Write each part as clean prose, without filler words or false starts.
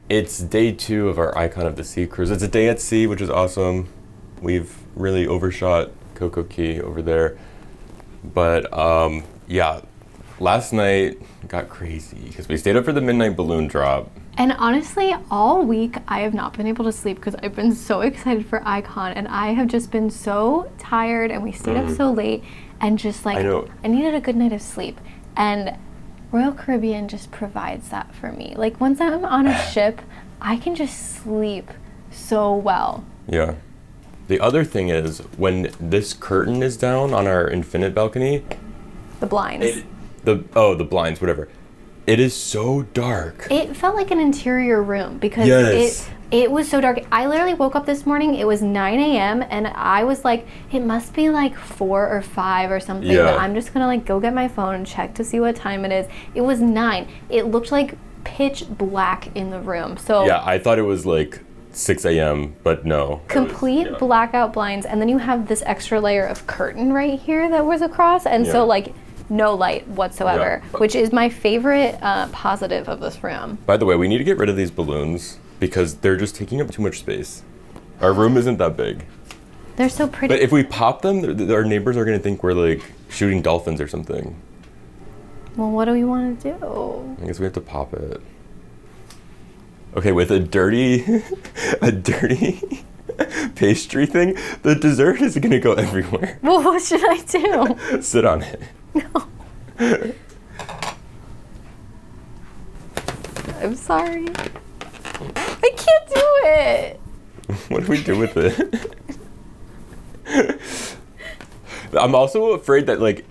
It's day 2 of our Icon of the Sea cruise. It's a day at sea, which is awesome. We've really overshot Coco Key over there. But yeah, last night got crazy because we stayed up for the midnight balloon drop. And honestly, all week I have not been able to sleep because I've been so excited for Icon, and I have just been so tired, and we stayed up so late, and just like I needed a good night of sleep. And Royal Caribbean just provides that for me. Like once I'm on a ship, I can just sleep so well. Yeah. The other thing is when this curtain is down on our infinite balcony, the blinds. The blinds, whatever. It is so dark. It felt like an interior room because it was so dark. I literally woke up this morning, it was 9 a.m. and I was like, it must be like 4 or 5 or something. Yeah. But I'm just gonna like go get my phone and check to see what time it is. It was 9. It looked like pitch black in the room. So yeah, I thought it was like 6 a.m., but no. Complete blackout blinds, and then you have this extra layer of curtain right here that was across, and so like no light whatsoever, which is my favorite positive of this room. By the way, we need to get rid of these balloons because they're just taking up too much space. Our room isn't that big. They're so pretty. But if we pop them, our neighbors are going to think we're like shooting dolphins or something. Well, what do we want to do? I guess we have to pop it. Okay, with a dirty pastry thing, the dessert is going to go everywhere. Well, what should I do? Sit on it. No. I'm sorry. I can't do it. What do we do with it? I'm also afraid that like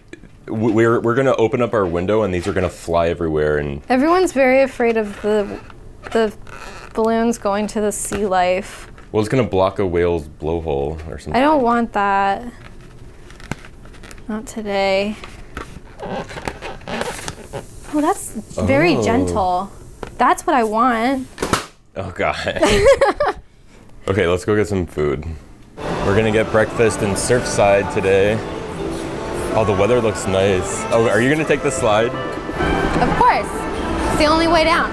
we're gonna open up our window and these are gonna fly everywhere. And everyone's very afraid of the balloons going to the sea life. Well, it's gonna block a whale's blowhole or something. I don't want that. Not today. Oh, that's very gentle. That's what I want. Oh, God. Okay, let's go get some food. We're gonna get breakfast in Surfside today. Oh, the weather looks nice. Oh, are you gonna take the slide? Of course. It's the only way down.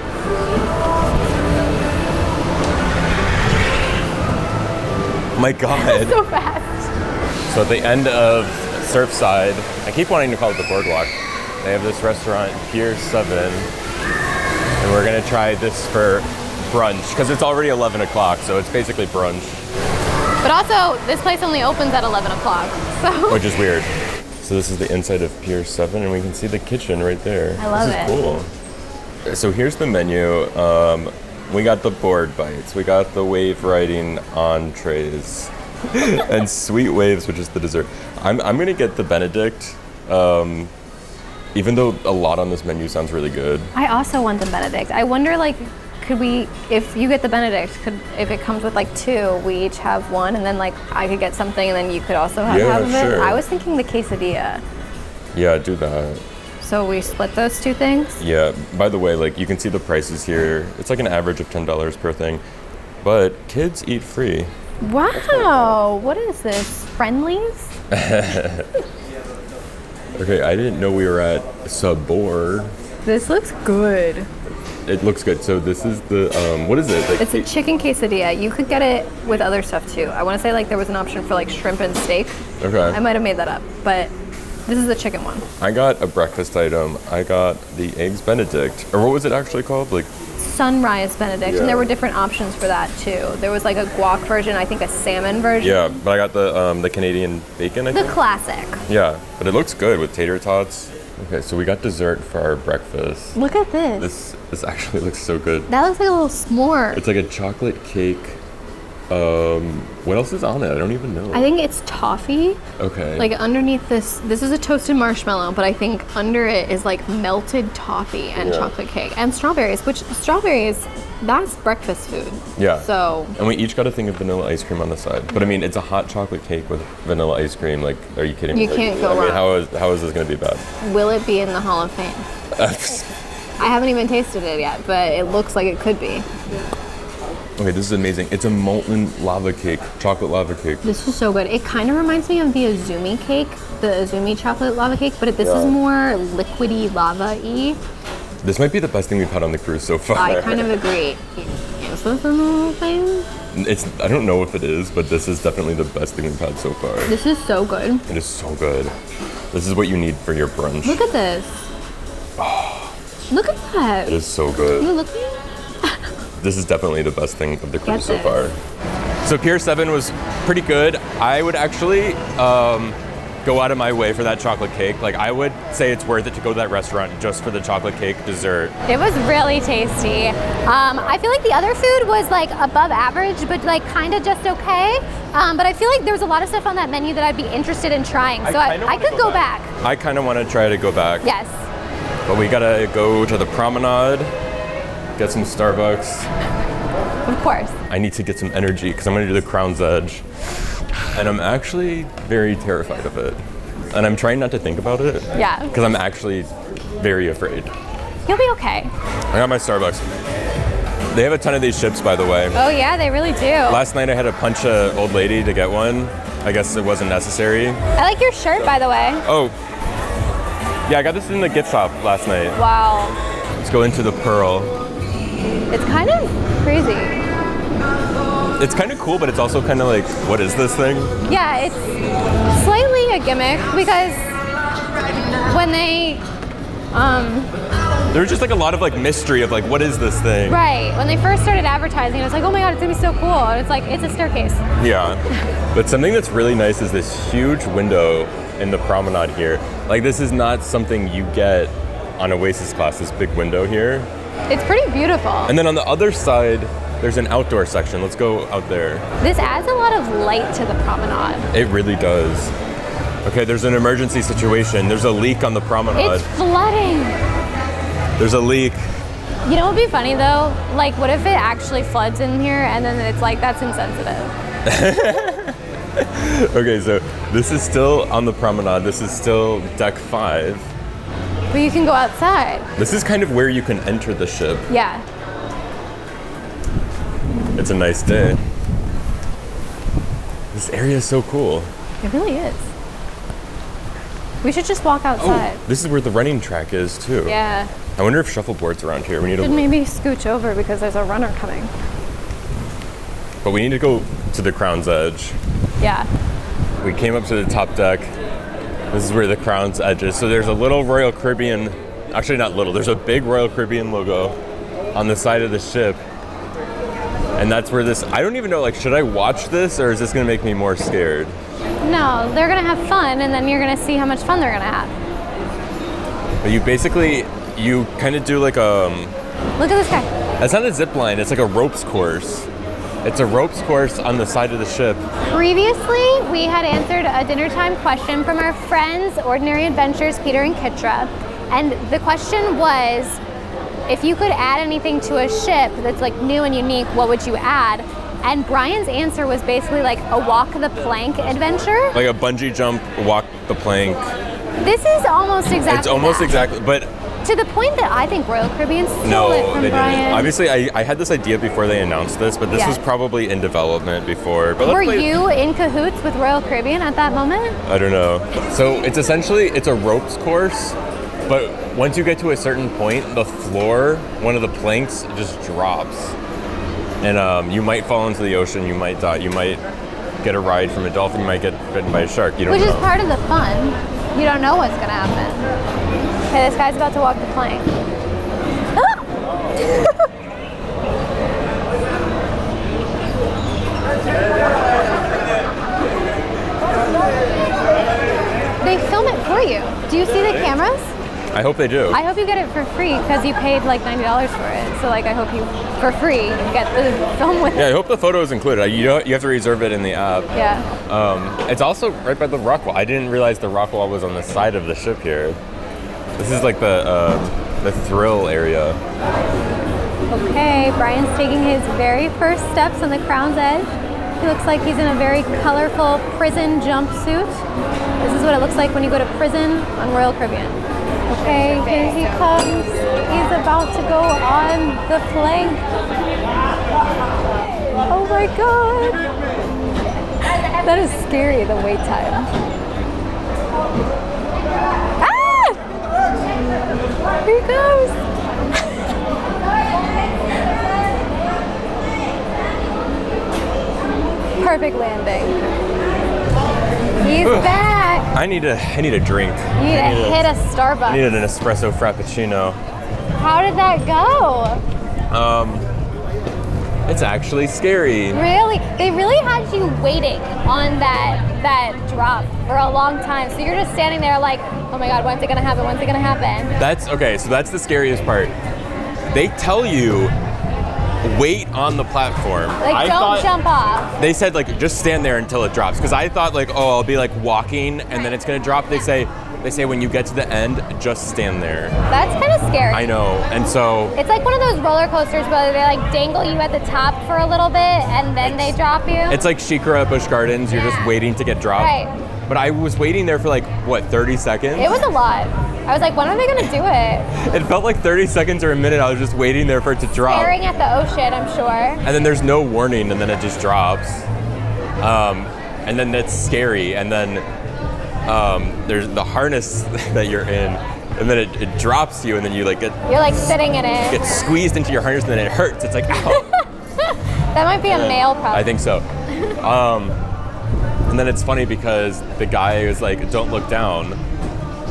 My God. So fast. So at the end of Surfside, I keep wanting to call it the Boardwalk. They have this restaurant, Pier 7, and we're gonna try this for brunch, because it's already 11 o'clock, so it's basically brunch. But also, this place only opens at 11 o'clock, so. Which is weird. So this is the inside of Pier 7, and we can see the kitchen right there. I love it. This is cool. So here's the menu. We got the board bites, we got the wave riding entrees, and sweet waves, which is the dessert. I'm gonna get the Benedict, even though a lot on this menu sounds really good. I also want the Benedict. I wonder, like, could we, if you get the Benedict, if it comes with like 2, we each have 1, and then like I could get something, and then you could also have half of it. Sure. I was thinking the quesadilla. Yeah, do that. So we split those 2 things? Yeah, by the way, like you can see the prices here. It's like an average of $10 per thing, but kids eat free. Wow, what is this, Friendlies? Okay, I didn't know we were at Sabor. This looks good. It looks good. So this is the, what is it? Like, it's a chicken quesadilla. You could get it with other stuff too. I want to say like there was an option for like shrimp and steak. Okay. I might have made that up, but this is the chicken one. I got a breakfast item. I got the Eggs Benedict. Or what was it actually called? Like Sunrise Benedict, and there were different options for that too. There was like a guac version, I think a salmon version. Yeah, but I got the Canadian bacon, I think. The classic. Yeah, but it looks good with tater tots. Okay, so we got dessert for our breakfast. Look at this. This actually looks so good. That looks like a little s'more. It's like a chocolate cake. What else is on it? I don't even know. I think it's toffee. Okay. Like underneath this is a toasted marshmallow, but I think under it is like melted toffee and chocolate cake and strawberries, which strawberries, that's breakfast food. Yeah. So. And we each got a thing of vanilla ice cream on the side. But I mean, it's a hot chocolate cake with vanilla ice cream. Like, are you kidding me? You can't go wrong. I mean, how is this going to be bad? Will it be in the Hall of Fame? I haven't even tasted it yet, but it looks like it could be. Okay, this is amazing. It's a molten lava cake, chocolate lava cake. This is so good. It kind of reminds me of the Izumi cake, the Izumi chocolate lava cake, but this is more liquidy lava-y. This might be the best thing we've had on the cruise so far. I kind of agree. Is this in the whole thing? I don't know if it is, but this is definitely the best thing we've had so far. This is so good. It is so good. This is what you need for your brunch. Look at this. Oh, look at that. it is so good. You looking? This is definitely the best thing of the cruise so far. So Pier 7 was pretty good. I would actually go out of my way for that chocolate cake. Like, I would say it's worth it to go to that restaurant just for the chocolate cake dessert. It was really tasty. I feel like the other food was like above average, but like kind of just okay. But I feel like there was a lot of stuff on that menu that I'd be interested in trying. So I could go back. I kind of want to try to go back. Yes. But we gotta go to the promenade, get some Starbucks. Of course. I need to get some energy because I'm gonna do the Crown's Edge. And I'm actually very terrified of it. And I'm trying not to think about it. Yeah. Because I'm actually very afraid. You'll be okay. I got my Starbucks. They have a ton of these ships, by the way. Oh yeah, they really do. Last night I had to punch an old lady to get one. I guess it wasn't necessary. I like your shirt, by the way. Oh. Yeah, I got this in the gift shop last night. Wow. Let's go into the Pearl. It's kind of crazy. It's kind of cool, but it's also kind of like, what is this thing? Yeah, it's slightly a gimmick because when they, There's just like a lot of like mystery of like, what is this thing? right, when they first started advertising, I was like, oh my God, it's gonna be so cool. And it's like, it's a staircase. Yeah. But something that's really nice is this huge window in the promenade here. Like, this is not something you get on Oasis class, this big window here. It's pretty beautiful. And then on the other side, there's an outdoor section. Let's go out there. This adds a lot of light to the promenade. It really does. Okay, there's an emergency situation. There's a leak on the promenade. It's flooding. There's a leak. You know what would be funny though? Like, what if it actually floods in here and then it's like, that's insensitive. Okay, so this is still on the promenade. This is still deck 5. But you can go outside. This is kind of where you can enter the ship. Yeah. It's a nice day. This area is so cool. It really is. We should just walk outside. Oh, this is where the running track is too. Yeah. I wonder if shuffleboard's around here. We need to maybe scooch over because there's a runner coming. But we need to go to the Crown's Edge. Yeah. We came up to the top deck. This is where the Crown's Edge is. So there's a little Royal Caribbean, actually not little, there's a big Royal Caribbean logo on the side of the ship. And that's where this, I don't even know, like, should I watch this or is this gonna make me more scared? No, they're gonna have fun and then you're gonna see how much fun they're gonna have. But you kind of do like a... Look at this guy. It's not a zip line, it's like a ropes course. It's a ropes course on the side of the ship. Previously, we had answered a dinner time question from our friends, Ordinary Adventures, Peter and Kitra. And the question was, if you could add anything to a ship that's like new and unique, what would you add? And Brian's answer was basically like a walk the plank adventure. Like a bungee jump, walk the plank. This is almost exactly It's almost that. exactly, but... To the point that I think Royal Caribbean stole it from they Brian. didn't. Obviously, I had this idea before they announced this, but this was probably in development before. But Were you in cahoots with Royal Caribbean at that moment? I don't know. So it's essentially, it's a ropes course, but once you get to a certain point, the floor, one of the planks just drops. And you might fall into the ocean, you might die, you might get a ride from a dolphin, you might get bitten by a shark, you don't know. Which is part of the fun. You don't know what's gonna happen. Okay, this guy's about to walk the plank. Ah! They film it for you. Do you see the cameras? I hope they do. I hope you get it for free because you paid like $90 for it. So like I hope you, for free, get the film with it. Yeah, I hope the photo is included. You have to reserve it in the app. Yeah. It's also right by the rock wall. I didn't realize the rock wall was on the side of the ship here. This is like the thrill area. Okay, Brian's taking his very first steps on the Crown's Edge. He looks like he's in a very colorful prison jumpsuit. This is what it looks like when you go to prison on Royal Caribbean. Okay, here he comes. He's about to go on the plank. Oh my God. That is scary, the wait time. Ah! Here he goes. perfect landing. He's back. I need a drink. You need to hit a Starbucks. I needed an espresso frappuccino. How did that go? It's actually scary. Really? They really had you waiting on that drop for a long time. So you're just standing there like, oh my God, when's it gonna happen? When's it gonna happen? That's okay, so that's the scariest part. They tell you wait on the platform. Like, don't jump off. They said like just stand there until it drops. Because I thought like, oh, I'll be like walking and then it's gonna drop. They say when you get to the end, just stand there. That's kind of scary. I know, and so it's like one of those roller coasters where they like dangle you at the top for a little bit and then they drop you. It's like Shikara at Busch Gardens. You're just waiting to get dropped. Right. But I was waiting there for like what, 30 seconds? It was a lot. I was like, when are they gonna do it? It felt like 30 seconds or a minute. I was just waiting there for it to drop. Staring at the ocean, I'm sure. And then there's no warning, and then it just drops. And then that's scary. And then there's the harness that you're in, and then it drops you, and then you like you're like sitting in it. Get squeezed into your harness, and then it hurts. It's like, ow. That might be a male problem. I think so. And then it's funny because the guy is like, don't look down.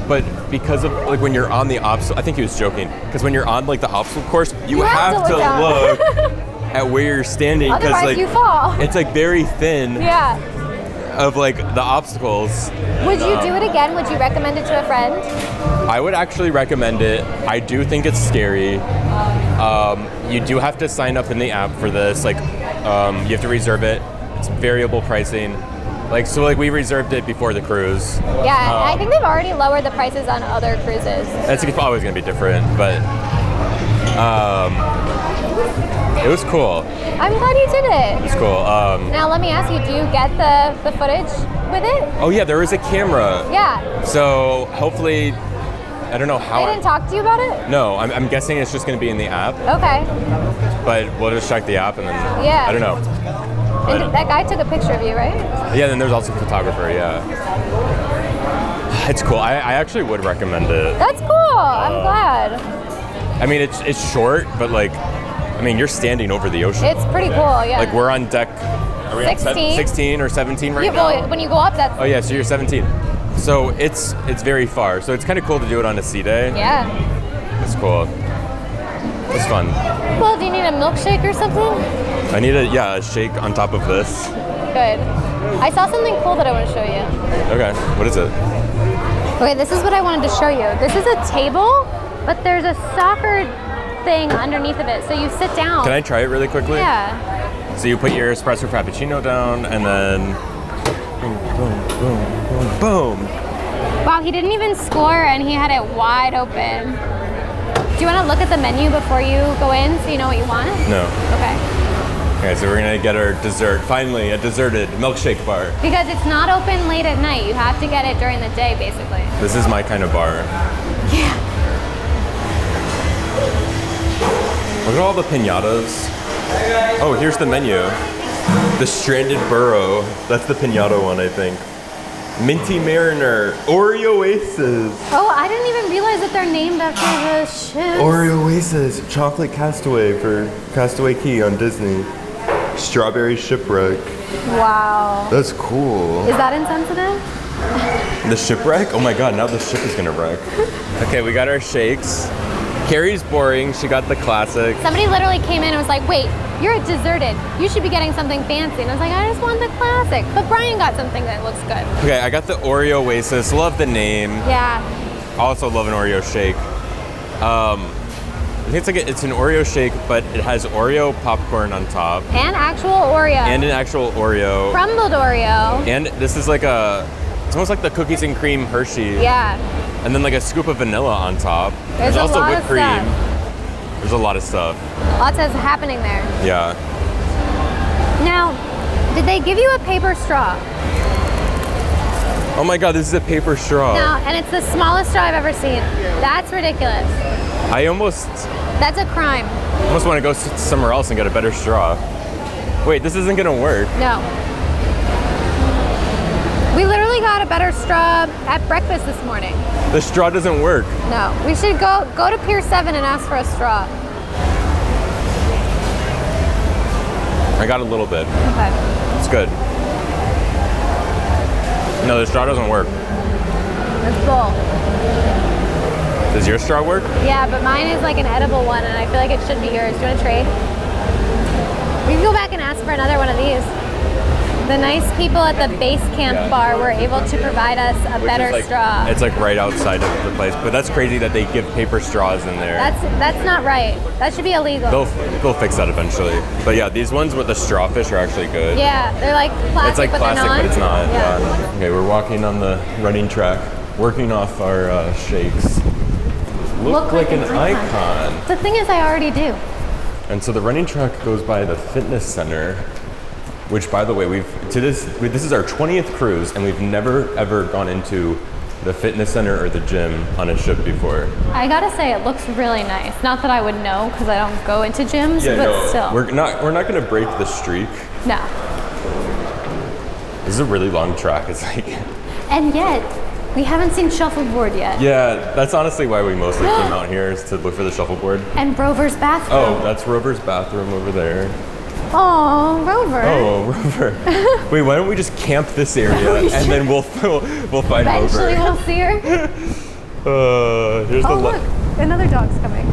But because of like when you're on the obstacle, I think he was joking, because when you're on like the obstacle course, you have to look at where you're standing, because otherwise like you fall. It's like very thin. Yeah. Of like the obstacles. Would you do it again? Would you recommend it to a friend? I would actually recommend it. I do think it's scary. You do have to sign up in the app for this. Like, you have to reserve it. It's variable pricing. Like, so like we reserved it before the cruise. Yeah, I think they've already lowered the prices on other cruises. It's always gonna be different, but it was cool. I'm glad you did it. It's cool. Now let me ask you, do you get the footage with it? Oh yeah, there is a camera. Yeah. So hopefully, I don't know how. They didn't talk to you about it? No, I'm guessing it's just gonna be in the app. Okay. But we'll just check the app and then, yeah. I don't know. And that guy took a picture of you, right? Yeah, then there's also a photographer, yeah. It's cool. I actually would recommend it. That's cool. I'm glad. I mean, it's short, but like, I mean, you're standing over the ocean. It's pretty cool, yeah. Like, we're on deck, are we 16? 16 or 17 right now? Well, when you go up, that's... Oh yeah, so you're 17. So it's very far. So it's kind of cool to do it on a sea day. Yeah. It's cool. It's fun. Well, do you need a milkshake or something? I need a shake on top of this. Good. I saw something cool that I want to show you. Okay, what is it? Okay, this is what I wanted to show you. This is a table, but there's a soccer thing underneath of it, so you sit down. Can I try it really quickly? Yeah. So you put your espresso frappuccino down, and then boom, boom, boom, boom, boom. Wow, he didn't even score, and he had it wide open. Do you want to look at the menu before you go in so you know what you want? No. Okay. Okay, so we're gonna get our dessert. Finally, a deserted milkshake bar. Because it's not open late at night. You have to get it during the day, basically. This is my kind of bar. Yeah. Look at all the piñatas. Oh, here's the menu. The Stranded Burrow. That's the piñata one, I think. Minty Mariner. Oreo Oasis. Oh, I didn't even realize that they're named after the ships. Oreo Oasis. Chocolate Castaway for Castaway Key on Disney. Strawberry Shipwreck. Wow. That's cool. Is that insensitive? The shipwreck? Oh my god, now the ship is gonna wreck. Okay, we got our shakes. Carrie's boring, she got the classic. Somebody literally came in and was like, wait, you're deserted. You should be getting something fancy. And I was like, I just want the classic. But Brian got something that looks good. Okay, I got the Oreo Oasis. Love the name. Yeah. Also love an Oreo shake. I think it's an Oreo shake, but it has Oreo popcorn on top. And actual Oreo. And an actual Oreo. Crumbled Oreo. And this is like it's almost like the cookies and cream Hershey. Yeah. And then like a scoop of vanilla on top. There's also a lot whipped of cream. stuff. There's a lot of stuff. Lots is happening there. Yeah. Now, did they give you a paper straw? Oh my god, this is a paper straw. No, and it's the smallest straw I've ever seen. That's ridiculous. That's a crime. Almost want to go somewhere else and get a better straw. Wait, this isn't gonna work. No. We literally got a better straw at breakfast this morning. The straw doesn't work. No, we should go to Pier 7 and ask for a straw. I got a little bit. Okay. It's good. No, the straw doesn't work. It's full. Does your straw work? Yeah, but mine is like an edible one, and I feel like it should be yours. Do you want to trade? We can go back and ask for another one of these. The nice people at the base camp bar were able to provide us a better straw. It's like right outside of the place, but that's crazy that they give paper straws in there. That's not right. That should be illegal. They'll fix that eventually. But yeah, these ones with the strawfish are actually good. Yeah, they're like plastic, it's like but plastic, they're not. but it's not. Yeah. Okay, we're walking on the running track, working off our shakes. Look like an icon. The thing is, I already do. And so the running track goes by the fitness center, which, by the way, this is our 20th cruise, and we've never ever gone into the fitness center or the gym on a ship before. I gotta say, it looks really nice. Not that I would know because I don't go into gyms, but still. We're not gonna break the streak. No. This is a really long track. It's like. And yet, we haven't seen shuffleboard yet. Yeah, that's honestly why we mostly came out here, is to look for the shuffleboard. And Rover's bathroom. Oh, that's Rover's bathroom over there. Oh, Rover. Oh, Rover. Wait, why don't we just camp this area and then we'll find Eventually Rover. we'll see her. Here's look, another dog's coming.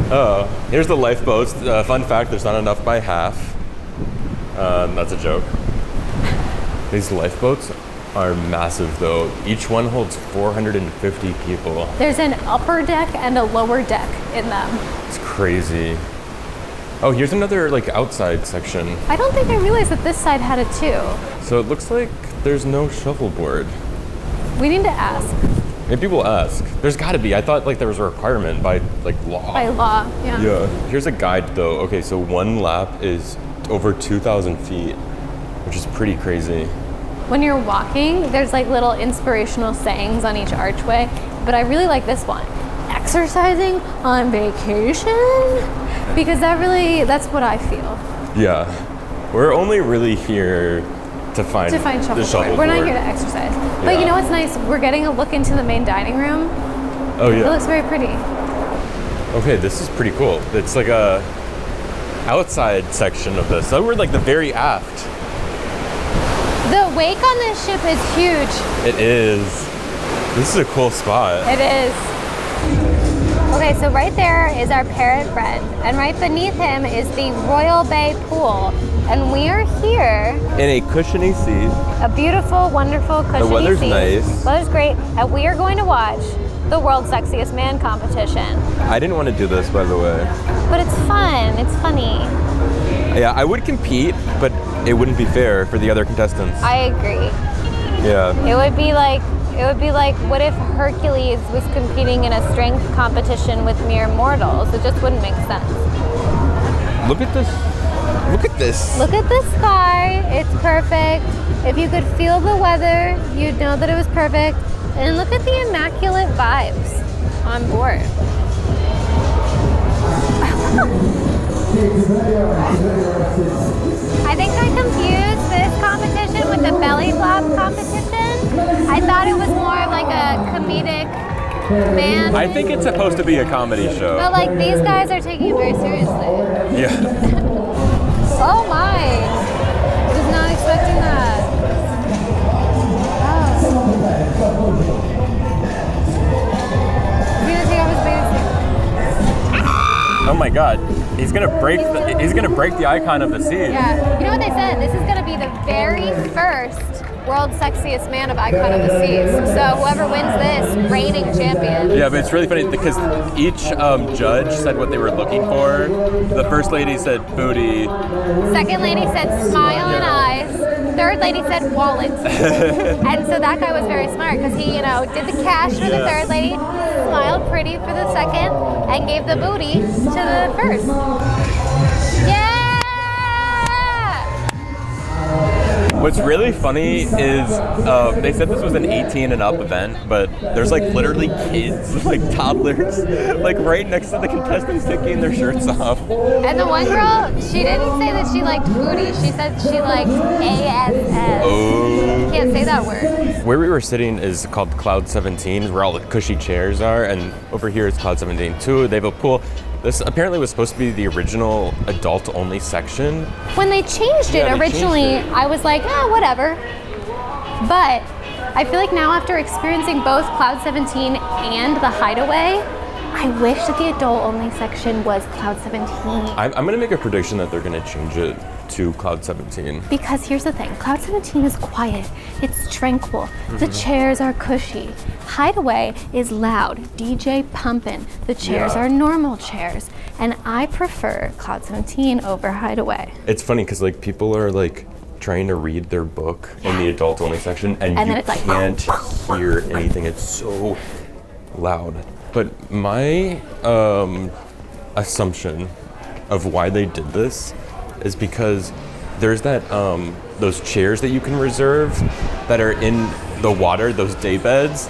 Here's the lifeboats. Fun fact, there's not enough by half. That's a joke. These lifeboats are massive though. Each one holds 450 people. There's an upper deck and a lower deck in them. It's crazy. Oh, here's another like outside section. I don't think I realized that this side had it too. So it looks like there's no shuffleboard. We need to ask. Maybe we'll ask. There's gotta be. I thought like there was a requirement by like law. By law, yeah. Yeah. Here's a guide though. Okay, so one lap is over 2,000 feet, which is pretty crazy. When you're walking, there's like little inspirational sayings on each archway, but I really like this one. Exercising on vacation? Because that's what I feel. Yeah. We're only really here to find shuffleboard. The shuffleboard. We're not here to exercise. Yeah. But you know what's nice? We're getting a look into the main dining room. Oh yeah. It looks very pretty. Okay, this is pretty cool. It's like a outside section of this. So we're like the very aft. The wake on this ship is huge. It is. This is a cool spot. It is. Okay, so right there is our parrot friend, and right beneath him is the Royal Bay Pool, and we are here in a cushiony seat. A beautiful, wonderful cushiony seat. The weather's nice. Weather's great, and we are going to watch the World's Sexiest Man competition. I didn't want to do this, by the way. But it's fun. It's funny. Yeah, I would compete, but it wouldn't be fair for the other contestants. I agree. Yeah. It would be like, what if Hercules was competing in a strength competition with mere mortals? It just wouldn't make sense. Look at this. Look at this. Look at the sky. It's perfect. If you could feel the weather, you'd know that it was perfect. And look at the immaculate vibes on board. I think I confused this competition with the belly flop competition. I thought it was more of like a comedic band. I think it's supposed to be a comedy show. But like these guys are taking it very seriously. Yeah. Oh my. I was not expecting that. Oh. He's gonna take off his boots. Oh my god. He's gonna break the icon of the sea. Yeah. You know what they said? This is gonna be the very first World's Sexiest Man of Icon of the Seas. So whoever wins this, reigning champion. Yeah, but it's really funny because each judge said what they were looking for. The first lady said booty. Second lady said smile and eyes. Third lady said wallet. And so that guy was very smart because he, did the cash for the third lady, smiled pretty for the second, and gave the booty to the first. Yeah! What's really funny is they said this was an 18 and up event, but there's like literally kids, like toddlers, like right next to the contestants taking their shirts off. And the one girl, she didn't say that she liked booty. She said she liked ASS. Oh. You can't say that word. Where we were sitting is called Cloud 17, where all the cushy chairs are, and over here is Cloud 17 too. They have a pool. This apparently was supposed to be the original adult-only section. When they changed it originally, I was like, whatever. But I feel like now after experiencing both Cloud 17 and the Hideaway, I wish that the adult-only section was Cloud 17. I'm going to make a prediction that they're going to change it to Cloud 17. Because here's the thing, Cloud 17 is quiet, it's tranquil, the chairs are cushy. Hideaway is loud, DJ pumping, the chairs are normal chairs, and I prefer Cloud 17 over Hideaway. It's funny because like people are like trying to read their book in the adult only section and you then it's like, can't hear anything, it's so loud. But my assumption of why they did this is because there's that those chairs that you can reserve that are in the water, those day beds.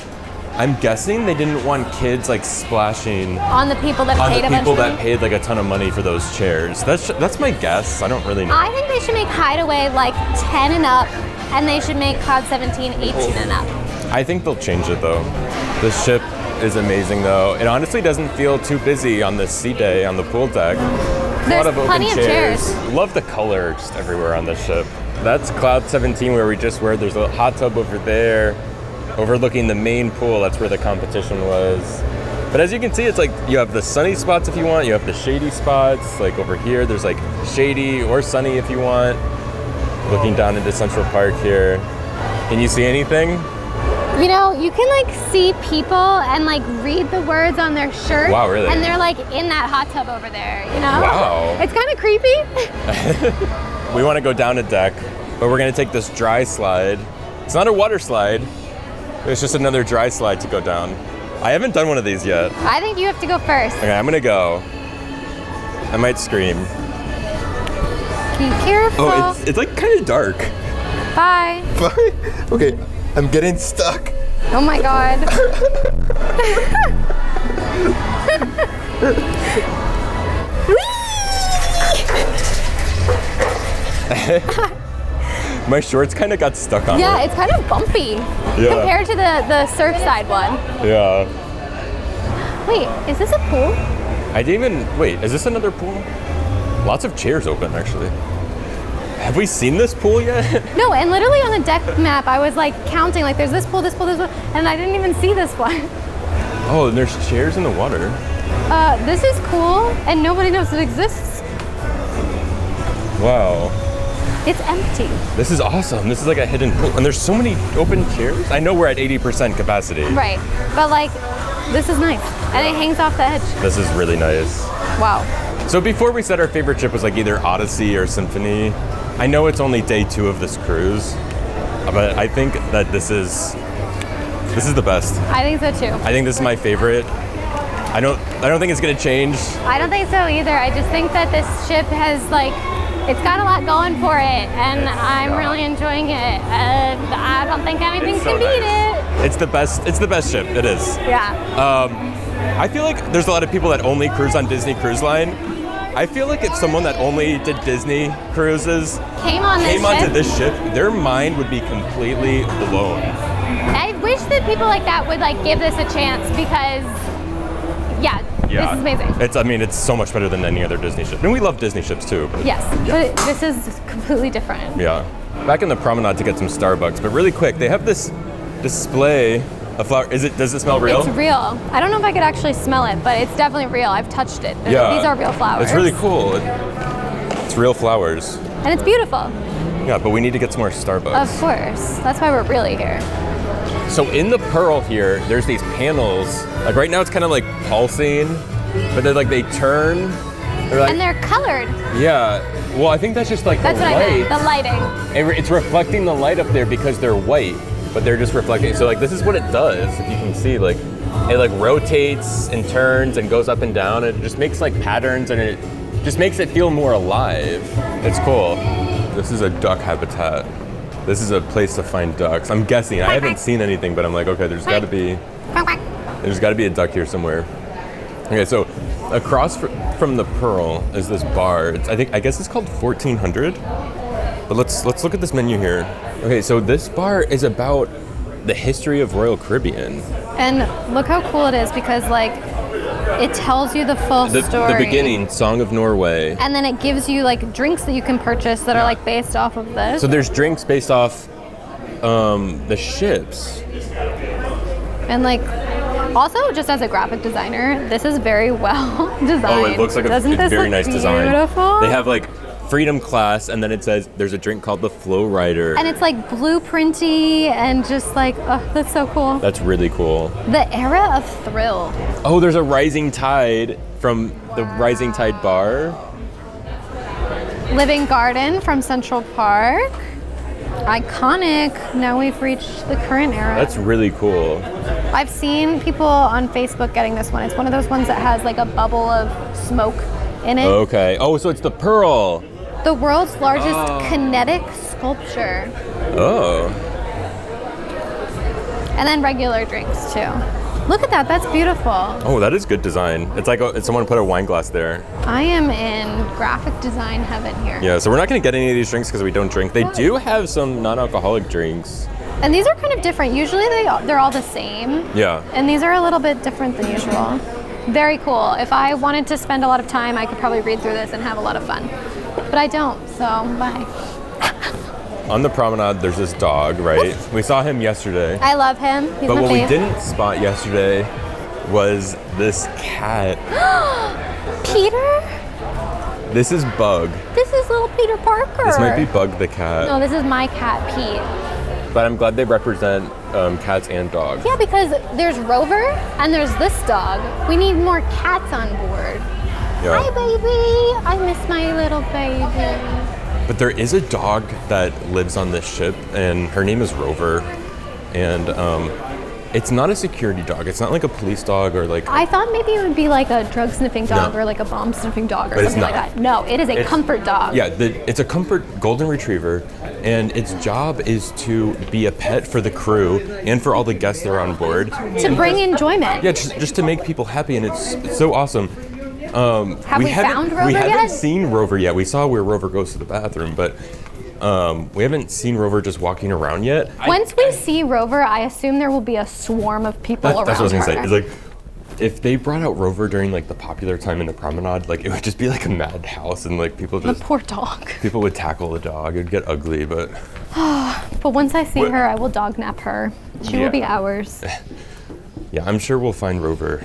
I'm guessing they didn't want kids like splashing on the people that paid like a ton of money for those chairs. That's my guess. I don't really know. I think they should make Hideaway like 10 and up, and they should make Cloud 17 18 and up. I think they'll change it though. The ship is amazing though. It honestly doesn't feel too busy on this sea day on the pool deck. There's a lot of plenty open of chairs. chairs. Love the color just everywhere on this ship. That's Cloud 17 where we just were. There's a hot tub over there, overlooking the main pool. That's where the competition was. But as you can see, it's like you have the sunny spots if you want, you have the shady spots. Like over here, there's like shady or sunny if you want. Looking down into Central Park here. Can you see anything? You know, you can like see people and like read the words on their shirt. Wow, really? And they're like in that hot tub over there, you know? Wow. It's kind of creepy. We want to go down a deck, but we're going to take this dry slide. It's not a water slide. It's just another dry slide to go down. I haven't done one of these yet. I think you have to go first. Okay, I'm going to go. I might scream. Be careful. Oh, it's like kind of dark. Bye. Bye. Okay, I'm getting stuck. Oh my God. My shorts kind of got stuck on it. Yeah, it's kind of bumpy compared to the Surfside one. Yeah. Wait, is this a pool? I didn't even, wait, is this another pool? Lots of chairs open, actually. Have we seen this pool yet? No, and literally on the deck map, I was like counting, like there's this pool, this pool, this pool, and I didn't even see this one. Oh, and there's chairs in the water. This is cool, and nobody knows it exists. Wow. It's empty. This is awesome. This is like a hidden pool. And there's so many open chairs. I know we're at 80% capacity. Right, but like, this is nice. And it hangs off the edge. This is really nice. Wow. So before we said our favorite ship was like either Odyssey or Symphony. I know it's only day 2 of this cruise, but I think that this is the best. I think so too. I think this is my favorite. I don't think it's gonna change. I don't think so either. I just think that this ship has like, it's got a lot going for it, and I'm really enjoying it. And I don't think anything can beat it. It's the best. It's the best ship. It is. Yeah. I feel like there's a lot of people that only cruise on Disney Cruise Line. I feel like if someone that only did Disney cruises came onto this ship, their mind would be completely blown. I wish that people like that would like give this a chance because, yeah. This is amazing. It's so much better than any other Disney ship. And we love Disney ships too. But yes, but this is completely different. Yeah. Back in the promenade to get some Starbucks, but really quick, they have this display of flower. Does it smell real? It's real. I don't know if I could actually smell it, but it's definitely real. I've touched it. These are real flowers. It's really cool. It's real flowers. And it's beautiful. Yeah, but we need to get some more Starbucks. Of course. That's why we're really here. So in the Pearl here, there's these panels. Like right now it's kind of like pulsing, but they turn. And they're colored. Yeah. Well, I think that's just like that's the what light. I meant, the lighting. It's reflecting the light up there because they're white, but they're just reflecting. So like this is what it does. If you can see, like it like rotates and turns and goes up and down. It just makes like patterns and it just makes it feel more alive. It's cool. This is a duck habitat. This is a place to find ducks. I'm guessing. I haven't seen anything, but I'm like, okay, there's got to be a duck here somewhere. Okay, so across from the Pearl is this bar. I guess it's called 1400. But let's look at this menu here. Okay, so this bar is about the history of Royal Caribbean. And look how cool it is because like It tells you the full story. The beginning, Song of Norway. And then it gives you like drinks that you can purchase that are like based off of this. So there's drinks based off the ships. And like, also just as a graphic designer, this is very well designed. Oh, it looks like a very nice design. Beautiful? They have like Freedom Class, and then it says there's a drink called the Flow Rider. And it's like blueprinty and just like, oh, that's so cool. That's really cool. The era of thrill. Oh, there's a Rising Tide from the Rising Tide bar. Living Garden from Central Park. Iconic. Now we've reached the current era. That's really cool. I've seen people on Facebook getting this one. It's one of those ones that has like a bubble of smoke in it. Okay. Oh, so it's the Pearl. The world's largest kinetic sculpture. Oh. And then regular drinks too. Look at that, that's beautiful. Oh, that is good design. It's like someone put a wine glass there. I am in graphic design heaven here. Yeah, so we're not gonna get any of these drinks because we don't drink. They do have some non-alcoholic drinks. And these are kind of different. Usually they're all the same. Yeah. And these are a little bit different than usual. Very cool. If I wanted to spend a lot of time, I could probably read through this and have a lot of fun. But I don't, so bye. On the promenade, there's this dog, right? We saw him yesterday. I love him. He's but my what fave. we didn't spot yesterday was this cat. Peter? This is Bug. This is little Peter Parker. This might be Bug the cat. No, this is my cat, Pete. But I'm glad they represent cats and dogs. Yeah, because there's Rover and there's this dog. We need more cats on board. Yeah. Hi, baby. I miss my little baby. But there is a dog that lives on this ship, and her name is Rover. And it's not a security dog. It's not like a police dog or like... I thought maybe it would be like a drug sniffing dog No. or like a bomb sniffing dog or But it's something like not. that. No, it is a comfort dog. Yeah, it's a comfort golden retriever, and its job is to be a pet for the crew and for all the guests that are on board. To bring enjoyment. Yeah, just to make people happy, and it's so awesome. Have we found Rover We haven't yet? seen Rover yet. We saw where Rover goes to the bathroom, but we haven't seen Rover just walking around yet. Once we see Rover, I assume there will be a swarm of people around That's what I was gonna her. say. It's like, if they brought out Rover during like the popular time in the promenade, like it would just be like a madhouse, and like people The just poor dog. people would tackle the dog. It'd get ugly, but But once I see What- her, I will dog nap her. She Yeah. will be ours. yeah, I'm sure we'll find Rover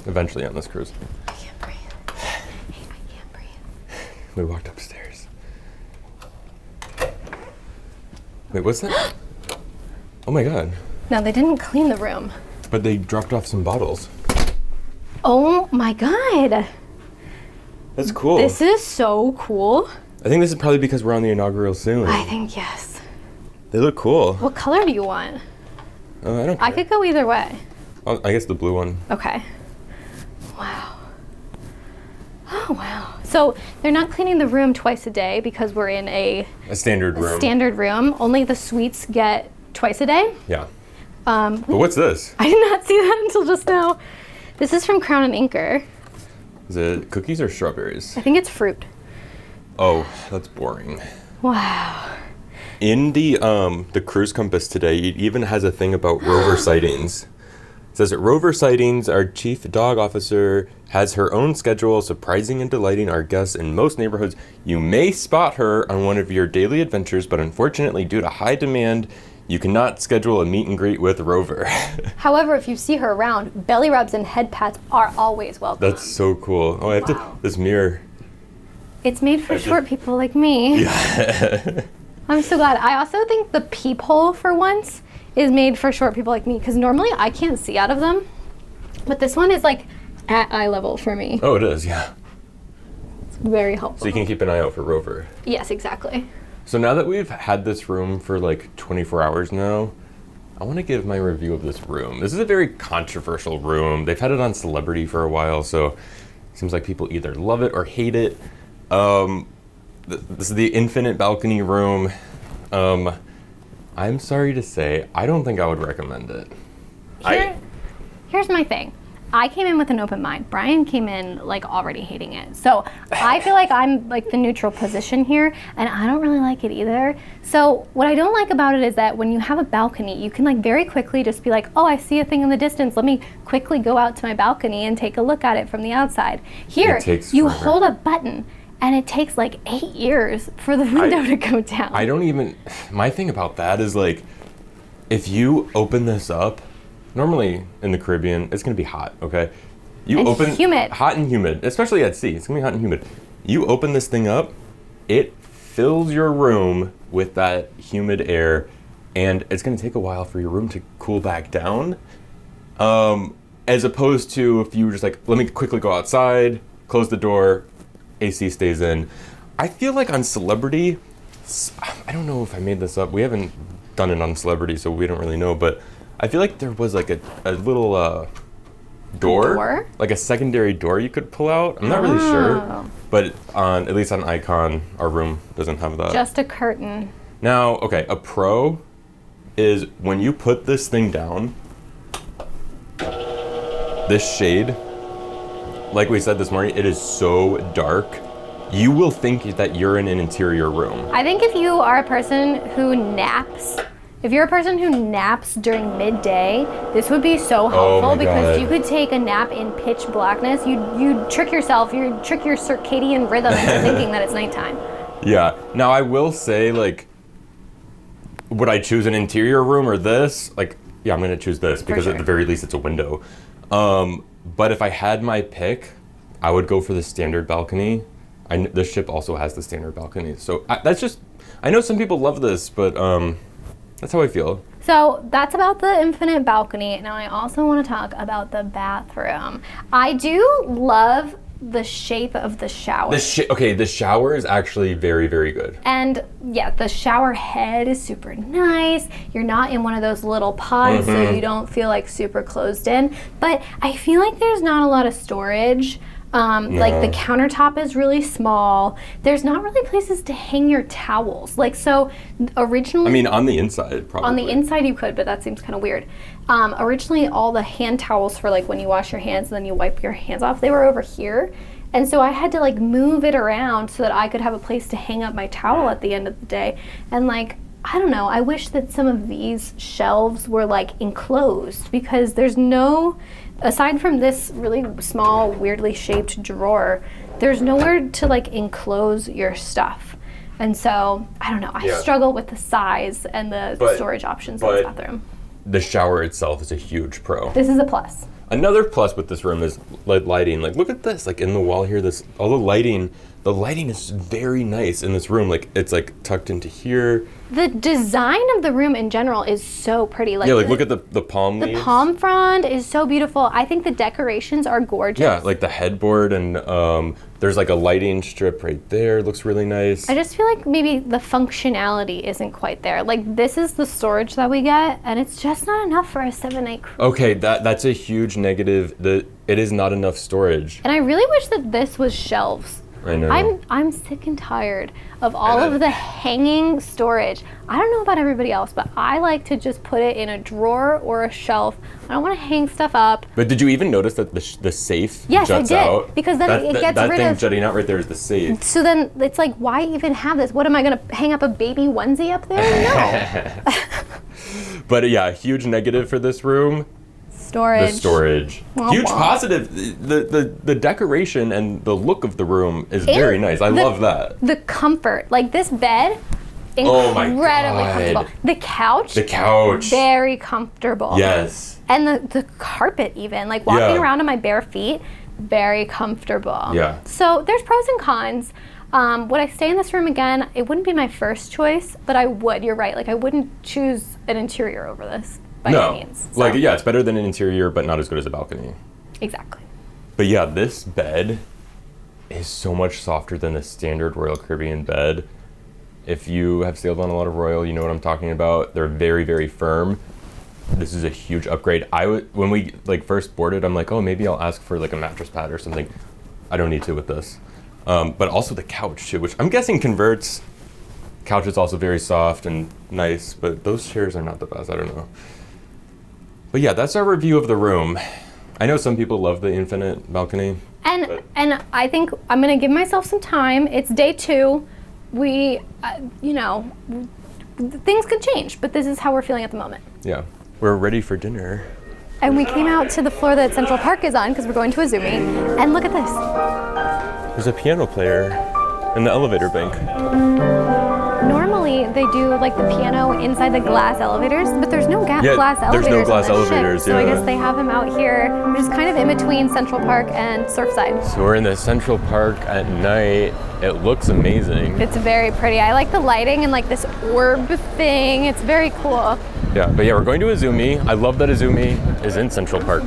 eventually on this cruise. I can't breathe. Hey, I can't breathe. We walked upstairs. Wait, what's that? Oh my god. No, they didn't clean the room. But they dropped off some bottles. Oh my god. That's cool. This is so cool. I think this is probably because we're on the inaugural ceiling. I think yes. They look cool. What color do you want? I don't care. I could go either way. Oh, I guess the blue one. Okay. Wow. Oh, wow. So they're not cleaning the room twice a day because we're in a A standard room. standard room. Only the suites get twice a day. Yeah. But what's this? I did not see that until just now. This is from Crown and Anchor. Is it cookies or strawberries? I think it's fruit. Oh, that's boring. Wow. In the cruise compass today, it even has a thing about rover sightings. It says that rover sightings, our chief dog officer has her own schedule, surprising and delighting our guests in most neighborhoods. You may spot her on one of your daily adventures, but unfortunately, due to high demand, you cannot schedule a meet and greet with Rover. However, if you see her around, belly rubs and head pats are always welcome. That's so cool. Oh, I have this mirror. It's made for short people like me. Yeah. I'm so glad. I also think the peephole for once is made for short people like me because normally I can't see out of them. But this one is like at eye level for me. Oh, it is, yeah. It's very helpful. So you can keep an eye out for Rover. Yes, exactly. So now that we've had this room for like 24 hours now, I want to give my review of this room. This is a very controversial room. They've had it on Celebrity for a while, so it seems like people either love it or hate it. This is the infinite balcony room. I'm sorry to say, I don't think I would recommend it. Here's my thing. I came in with an open mind. Brian came in like already hating it. So I feel like I'm like the neutral position here, and I don't really like it either. So what I don't like about it is that when you have a balcony, you can like very quickly just be like, oh, I see a thing in the distance. Let me quickly go out to my balcony and take a look at it from the outside. Here, you hold a button, and it takes like 8 years for the window to go down. I don't even, my thing about that is like, if you open this up, normally in the Caribbean, it's gonna be hot, okay? Humid. Hot and humid, especially at sea, it's gonna be hot and humid. You open this thing up, it fills your room with that humid air, and it's gonna take a while for your room to cool back down. As opposed to if you were just like, let me quickly go outside, close the door, AC stays in. I feel like on Celebrity, I don't know if I made this up, we haven't done it on Celebrity, so we don't really know, but I feel like there was like a little door, like a secondary door you could pull out. I'm not really sure, but at least on Icon, our room doesn't have that. Just a curtain. Now, okay, a pro is when you put this thing down, this shade, like we said this morning, it is so dark. You will think that you're in an interior room. I think if you are a person who naps, if you're a person who naps during midday, this would be so helpful because you could take a nap in pitch blackness. You'd trick yourself, you'd trick your circadian rhythm into thinking that it's nighttime. Yeah. Now I will say, like, would I choose an interior room or this? Like, yeah, I'm gonna choose this because at the very least it's a window. But if I had my pick, I would go for the standard balcony. This ship also has the standard balcony. So that's just, I know some people love this, but that's how I feel. So that's about the infinite balcony. Now I also want to talk about the bathroom. I do love the shape of the shower. The shower is actually very, very good. And yeah, the shower head is super nice. You're not in one of those little pods, so you don't feel like super closed in. But I feel like there's not a lot of storage. Like the countertop is really small. There's not really places to hang your towels. Like, so originally... I mean, on the inside, probably. On the inside you could, but that seems kind of weird. Originally, all the hand towels for like when you wash your hands and then you wipe your hands off, they were over here. And so I had to like move it around so that I could have a place to hang up my towel at the end of the day. And like, I don't know, I wish that some of these shelves were like enclosed because there's no... Aside from this really small, weirdly shaped drawer, there's nowhere to like enclose your stuff. And so, I don't know, I struggle with the size and the storage options in this bathroom. The shower itself is a huge pro. This is a plus. Another plus with this room is lighting. Like, look at this, like in the wall here, all the lighting is very nice in this room. Like, it's like tucked into here. The design of the room in general is so pretty. Like, yeah, like look at the palm leaves. The palm frond is so beautiful. I think the decorations are gorgeous. Yeah, like the headboard and there's like a lighting strip right there. It looks really nice. I just feel like maybe the functionality isn't quite there. Like, this is the storage that we get, and it's just not enough for a 7-8 crew. Okay, that's a huge negative. It is not enough storage. And I really wish that this was shelves. I know. I'm sick and tired of all of the hanging storage. I don't know about everybody else, but I like to just put it in a drawer or a shelf. I don't want to hang stuff up. But did you even notice that the safe juts out? Yes, I did. Because then it gets rid of... That thing jutting out right there is the safe. So then it's like, why even have this? What, am I going to hang up a baby onesie up there? No. But yeah, huge negative for this room. Storage. The storage. Huge positive. The decoration and the look of the room is very nice. I love that. The comfort. Like, this bed, incredibly comfortable. The couch. Very comfortable. Yes. And the carpet even. Like, walking around on my bare feet, very comfortable. Yeah. So there's pros and cons. Would I stay in this room again? It wouldn't be my first choice, but I would. You're right. Like, I wouldn't choose an interior over this. By any means. So. Like, yeah, it's better than an interior, but not as good as a balcony. Exactly. But yeah, this bed is so much softer than the standard Royal Caribbean bed. If you have sailed on a lot of Royal, you know what I'm talking about. They're very, very firm. This is a huge upgrade. When we like first boarded, I'm like, oh, maybe I'll ask for like a mattress pad or something. I don't need to with this. But also the couch too, which I'm guessing converts. Couch is also very soft and nice, but those chairs are not the best. I don't know. But yeah, that's our review of the room. I know some people love the infinite balcony. And I think I'm gonna give myself some time. It's day 2. We, things could change, but this is how we're feeling at the moment. Yeah, we're ready for dinner. And we came out to the floor that Central Park is on because we're going to Izumi. And look at this. There's a piano player in the elevator bank. Normally they do like the piano inside the glass elevators, but there's no glass elevators. There's no glass on this elevators. ship, so I guess they have him out here, which is kind of in between Central Park and Surfside. So we're in the Central Park at night. It looks amazing. It's very pretty. I like the lighting and like this orb thing. It's very cool. Yeah, but yeah, we're going to Izumi. I love that Izumi is in Central Park.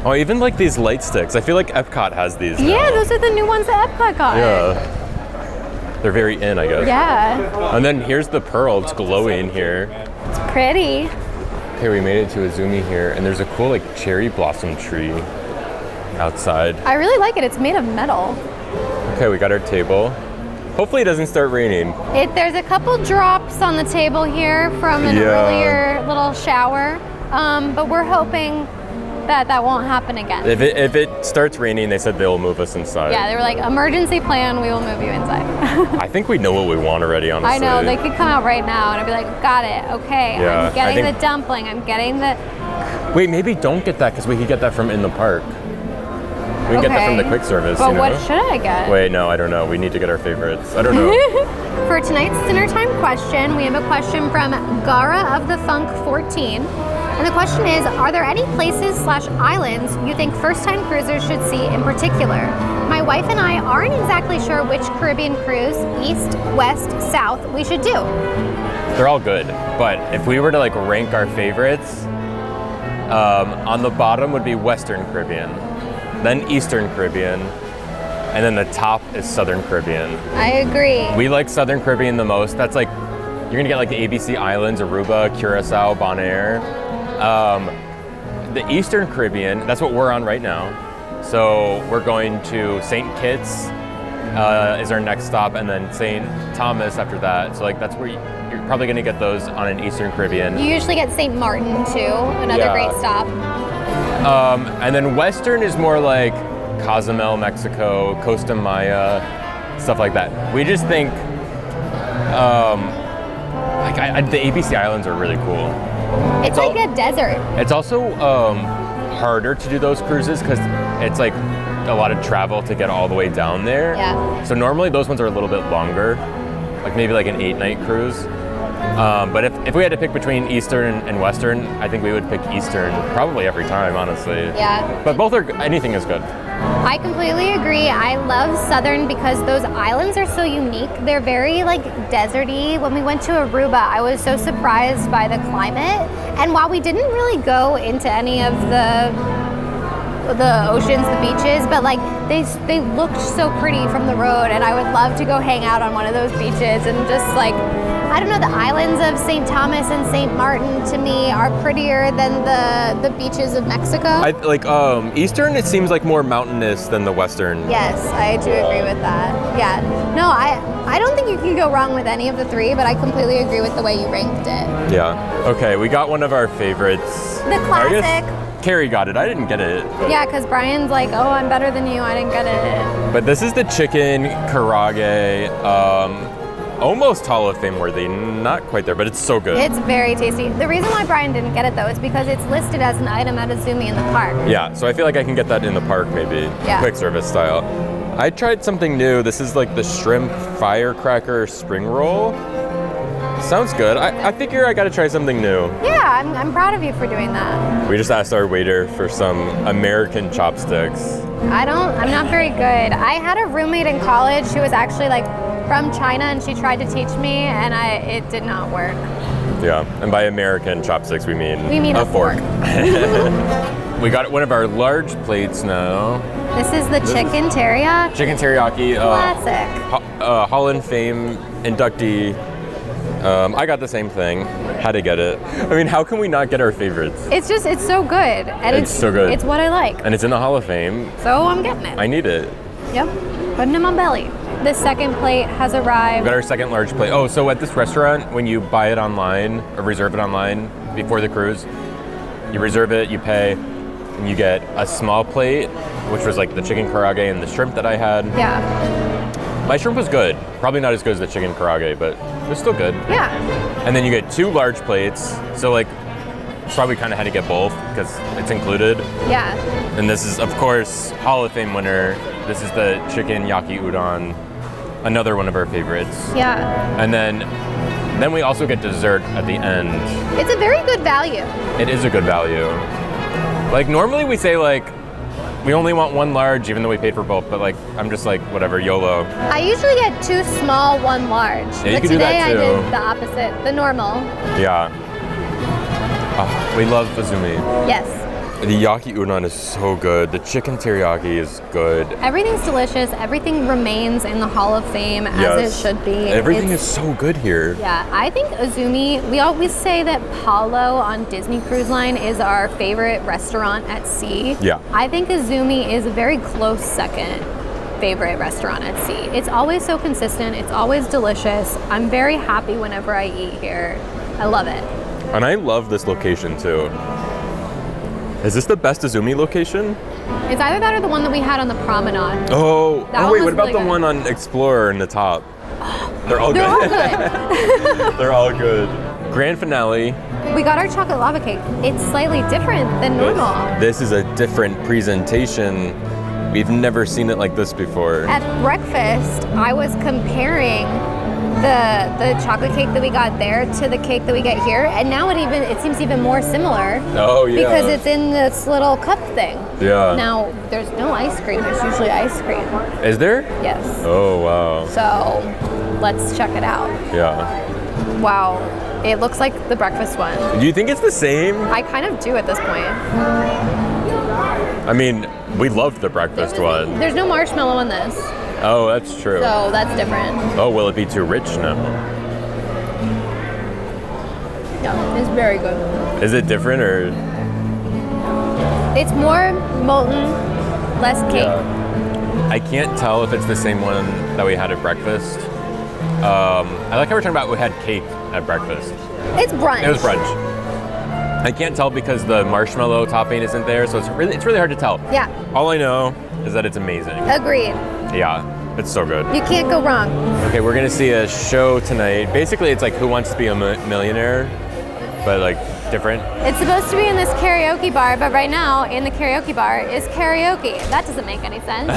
Oh, I even like these light sticks. I feel like Epcot has these now. Yeah, those are the new ones that Epcot got. Yeah. They're very in, I guess. Yeah. And then here's the pearl. It's glowing here. It's pretty. Okay, we made it to Izumi here, and there's a cool like cherry blossom tree outside. I really like it. It's made of metal. Okay, we got our table. Hopefully it doesn't start raining. There's a couple drops on the table here from an earlier little shower, but we're hoping that won't happen again. If it starts raining, they said they'll move us inside. Yeah, they were like, emergency plan, we will move you inside. I think we know what we want already, honestly. I know, they could come out right now and I'd be like, got it, okay, Yeah, I'm getting the dumpling, I'm getting the... Wait, maybe don't get that because we could get that from in the park. We can get that from the quick service, But what should I get? Wait, no, I don't know. We need to get our favorites. I don't know. For tonight's dinner time question, we have a question from Gara of the Funk 14. And the question is, are there any places/islands you think first-time cruisers should see in particular? My wife and I aren't exactly sure which Caribbean cruise, east, west, south, we should do. They're all good, but if we were to like rank our favorites, on the bottom would be Western Caribbean, then Eastern Caribbean, and then the top is Southern Caribbean. I agree. We like Southern Caribbean the most. That's like, you're gonna get like the ABC Islands, Aruba, Curacao, Bonaire. The Eastern Caribbean, that's what we're on right now. So we're going to St. Kitts is our next stop, and then St. Thomas after that. So like that's where you're probably gonna get those on an Eastern Caribbean. You usually get St. Martin too, another great stop. And then Western is more like Cozumel, Mexico, Costa Maya, stuff like that. We just think, the ABC Islands are really cool. It's like a desert. It's also harder to do those cruises because it's like a lot of travel to get all the way down there. Yeah. So normally those ones are a little bit longer, like maybe like an 8-night cruise. But if we had to pick between Eastern and Western, I think we would pick Eastern probably every time, honestly. Yeah. But anything is good. I completely agree. I love Southern because those islands are so unique. They're very like deserty. When we went to Aruba, I was so surprised by the climate. And while we didn't really go into any of the oceans, the beaches, but like they looked so pretty from the road, and I would love to go hang out on one of those beaches and just like, I don't know, the islands of St. Thomas and St. Martin to me are prettier than the beaches of Mexico. Eastern, it seems like more mountainous than the Western. Yes, I do agree with that. Yeah, no, I don't think you can go wrong with any of the three, but I completely agree with the way you ranked it. Yeah. Okay, we got one of our favorites. The classic. Carrie got it. I didn't get it. Yeah, because Brian's like, oh, I'm better than you. I didn't get it. But this is the chicken karage. Almost Hall of Fame worthy. Not quite there, but it's so good. It's very tasty. The reason why Brian didn't get it, though, is because it's listed as an item at Izumi in the park. Yeah, so I feel like I can get that in the park, maybe. Yeah. Quick service style. I tried something new. This is like the shrimp firecracker spring roll. Sounds good. I figure I gotta try something new. Yeah, I'm proud of you for doing that. We just asked our waiter for some American chopsticks. I'm not very good. I had a roommate in college who was actually like from China, and she tried to teach me, and it did not work. Yeah, and by American chopsticks we mean a fork. We got one of our large plates now. This is the chicken teriyaki. Chicken teriyaki. Classic. Hall of Fame inductee. I got the same thing. Had to get it. I mean, how can we not get our favorites? It's so good. And it's so good. It's what I like. And it's in the Hall of Fame. So I'm getting it. I need it. Yep. Putting it in my belly. The second plate has arrived. We got our second large plate. Oh, so at this restaurant, when you buy it online or reserve it online before the cruise, you reserve it, you pay, and you get a small plate, which was like the chicken karaage and the shrimp that I had. Yeah. My shrimp was good. Probably not as good as the chicken karaage, but it was still good. Yeah. And then you get 2 large plates. So like, probably kind of had to get both because it's included. Yeah. And this is, of course, Hall of Fame winner. This is the chicken yaki udon, another one of our favorites. Yeah. And then we also get dessert at the end. It's a very good value. It is a good value. Like normally we say like, we only want 1 large even though we paid for both, but like, I'm just like, whatever, YOLO. I usually get 2 small, 1 large. Yeah, you but can do that today I too. did the opposite, the normal. Yeah. Oh, we love Izumi. Yes. The yaki udon is so good. The chicken teriyaki is good. Everything's delicious. Everything remains in the Hall of Fame as it should be. Everything is so good here. Yeah, I think Izumi, we always say that Palo on Disney Cruise Line is our favorite restaurant at sea. Yeah. I think Izumi is a very close second favorite restaurant at sea. It's always so consistent. It's always delicious. I'm very happy whenever I eat here. I love it. And I love this location too. Is this the best Izumi location? It's either that or the one that we had on the promenade. Oh, That wait, one what was about really the good. one on Explorer in the top? They're all They're all good. good. They're all good. Grand finale. We got our chocolate lava cake. It's slightly different than normal. This is a different presentation. We've never seen it like this before. At breakfast, I was comparing the chocolate cake that we got there to the cake that we get here, and now it seems even more similar. Oh yeah. Because it's in this little cup thing. Yeah. Now there's no ice cream. There's usually ice cream. Is there? Yes. Oh wow. So let's check it out. Yeah. Wow. It looks like the breakfast one. Do you think it's the same? I kind of do at this point. I mean, we loved the breakfast one. There's no marshmallow in this. Oh, that's true. So that's different. Oh, will it be too rich now? Yeah, it's very good. Is it different or? It's more molten, less cake. Yeah. I can't tell if it's the same one that we had at breakfast. I like how we're talking about we had cake at breakfast. It's brunch. It was brunch. I can't tell because the marshmallow topping isn't there, so it's really hard to tell. Yeah. All I know is that it's amazing. Agreed. Yeah, it's so good. You can't go wrong. Okay, we're gonna see a show tonight. Basically, it's like Who Wants to Be a Millionaire, but like different. It's supposed to be in this karaoke bar, but right now in the karaoke bar is karaoke. That doesn't make any sense.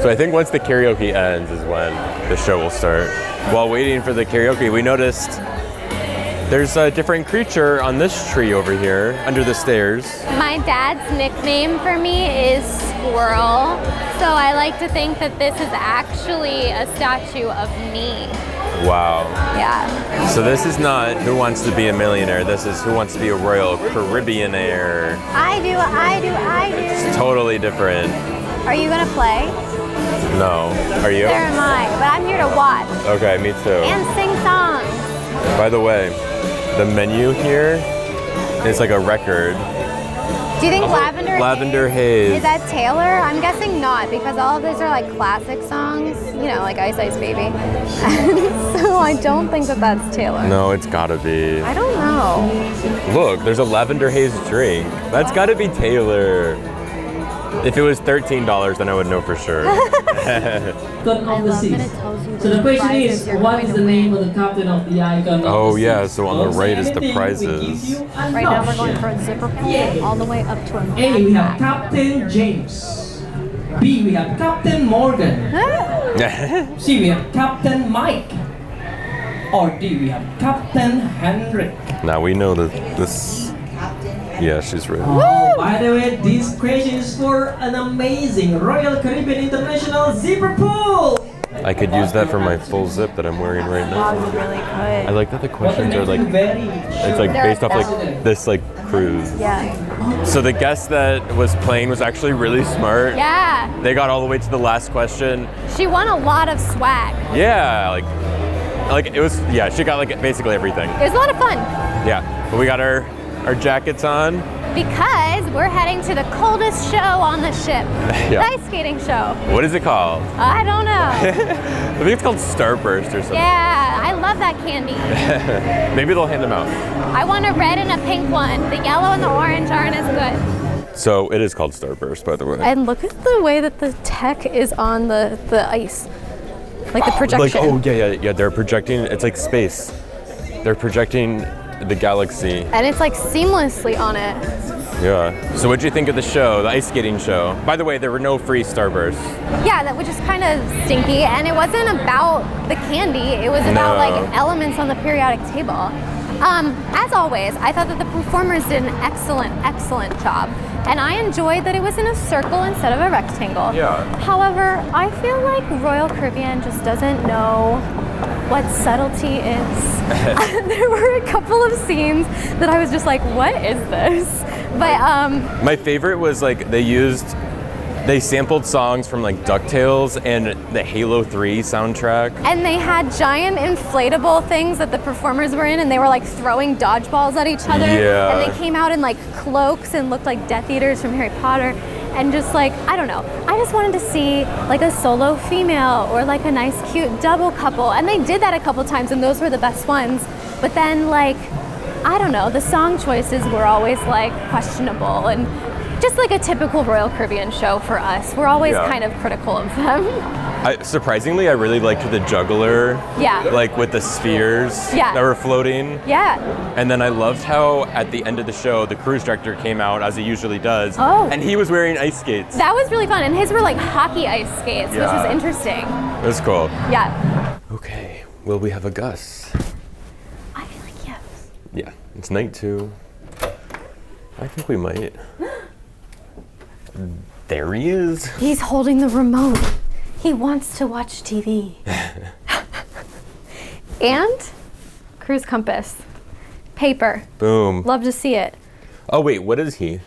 So I think once the karaoke ends is when the show will start. While waiting for the karaoke, we noticed there's a different creature on this tree over here under the stairs. My dad's nickname for me is Squirrel, so I like to think that this is actually a statue of me. Wow. Yeah. So this is not Who Wants to Be a Millionaire. This is Who Wants to Be a Royal Caribbeanaire. I do. It's totally different. Are you gonna play? No. Are you? There am I, but I'm here to watch Okay, me too. and sing songs. By the way, the menu here is like a record. Do you think Lavender Haze. Is that Taylor? I'm guessing not, because all of these are like classic songs, you know, like Ice Ice Baby. So I don't think that that's Taylor. No, it's gotta be. I don't know. Look, there's a lavender haze drink. That's gotta be Taylor. If it was $13, then I would know for sure. I love that it tells you So the question is, what is the name of the captain of the icon? Oh yeah, so on the right is the prizes. Right now we're going for a zipper pool all the way up to a A, we have backpack. Captain James. B, we have Captain Morgan. C, we have Captain Mike. Or D, we have Captain Henrik. Now we know that this. Yeah, she's right. Oh, by the way, this question is for an amazing Royal Caribbean International zipper pool. I could use that for my full zip that I'm wearing right now. Really I good. like that the questions are like, it's like based off like this like cruise. Yeah. So the guest that was playing was actually really smart. Yeah. They got all the way to the last question. She won a lot of swag. Yeah, like it was, yeah, she got like basically everything. It was a lot of fun. Yeah, but we got our jackets on. Because we're heading to the coldest show on the ship. Yeah. The ice skating show. What is it called? I don't know. I think it's called Starburst or something. Yeah, I love that candy. Maybe they'll hand them out. I want a red and a pink one. The yellow and the orange aren't as good. So it is called Starburst, by the way. And look at the way that the tech is on the ice. Like the projection. Yeah, they're projecting, it's like space. They're projecting the galaxy. And it's like seamlessly on it. Yeah. So what'd you think of the show, the ice skating show? By the way, there were no free Starbursts. Yeah, that was just kind of stinky, and it wasn't about the candy, it was about like elements on the periodic table. As always, I thought that the performers did an excellent job. And I enjoyed that it was in a circle instead of a rectangle. Yeah. However, I feel like Royal Caribbean just doesn't know what subtlety is. There were a couple of scenes that I was just like, what is this? But my favorite was like they sampled songs from like DuckTales and the Halo 3 soundtrack. And they had giant inflatable things that the performers were in, and they were like throwing dodgeballs at each other. Yeah. And they came out in like cloaks and looked like Death Eaters from Harry Potter. And just like, I don't know, I just wanted to see like a solo female or like a nice cute double couple. And they did that a couple times, and those were the best ones. But then like, I don't know, the song choices were always like questionable, and just like a typical Royal Caribbean show for us. We're always kind of critical of them. Surprisingly, I really liked the juggler. Yeah. Like with the spheres that were floating. Yeah. And then I loved how at the end of the show, the cruise director came out, as he usually does. Oh. And he was wearing ice skates. That was really fun. And his were like hockey ice skates, which was interesting. It was cool. Yeah. Okay, will we have a GUSS? I feel like yes. Yeah, it's night 2. I think we might. There he is. He's holding the remote. He wants to watch TV. And cruise compass. Paper. Boom. Love to see it. Oh wait, what is he?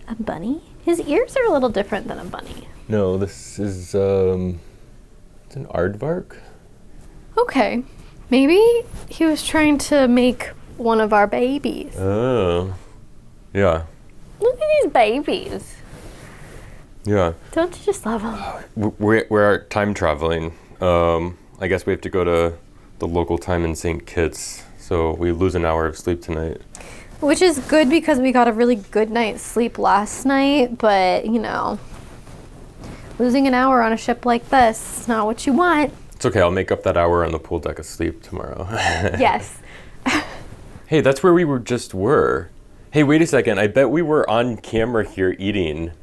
A bunny? His ears are a little different than a bunny. No, this is it's an aardvark. Okay. Maybe he was trying to make one of our babies. Oh. Yeah. Look at these babies. Yeah. Don't you just love them? We're time traveling. I guess we have to go to the local time in St. Kitts, so we lose an hour of sleep tonight. Which is good because we got a really good night's sleep last night, but you know, losing an hour on a ship like this is not what you want. It's okay, I'll make up that hour on the pool deck asleep tomorrow. Yes. Hey, that's where we were. Hey, wait a second. I bet we were on camera here eating.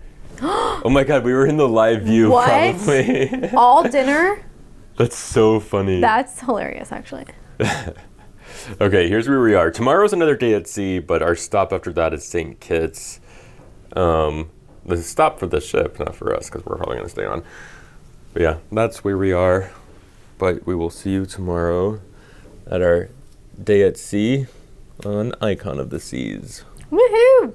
Oh my God, we were in the live view probably. All dinner? That's so funny. That's hilarious, actually. Okay, here's where we are. Tomorrow's another day at sea, but our stop after that is St. Kitts. The stop for the ship, not for us, because we're probably going to stay on. But yeah, that's where we are. But we will see you tomorrow at our day at sea on Icon of the Seas. Woohoo!